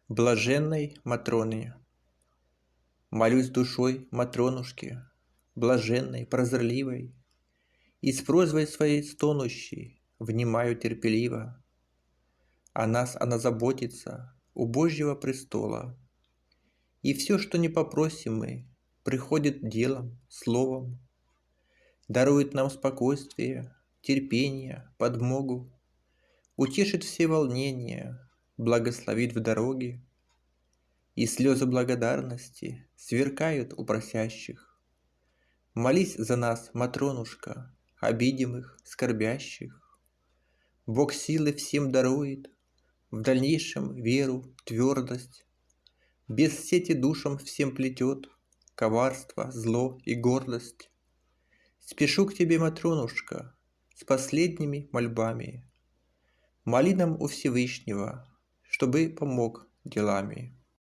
Блаженной Матроне. Молюсь душой Матронушки, блаженной, прозорливой, И с просьбой своей стонущей внимаю терпеливо. О нас она заботится у Божьего престола, И все, что не попросим мы, приходит делом, словом, Дарует нам спокойствие, терпение, подмогу, Утешит все волнения, благословит в дороге, И слезы благодарности сверкают у просящих. Молись за нас, Матронушка, обидимых, скорбящих. Бог силы всем дарует, в дальнейшем веру, твердость. Без сети душам всем плетет коварство, зло и гордость. Спешу к тебе, Матронушка, с последними мольбами. Моли нам у Всевышнего, чтобы помог делами.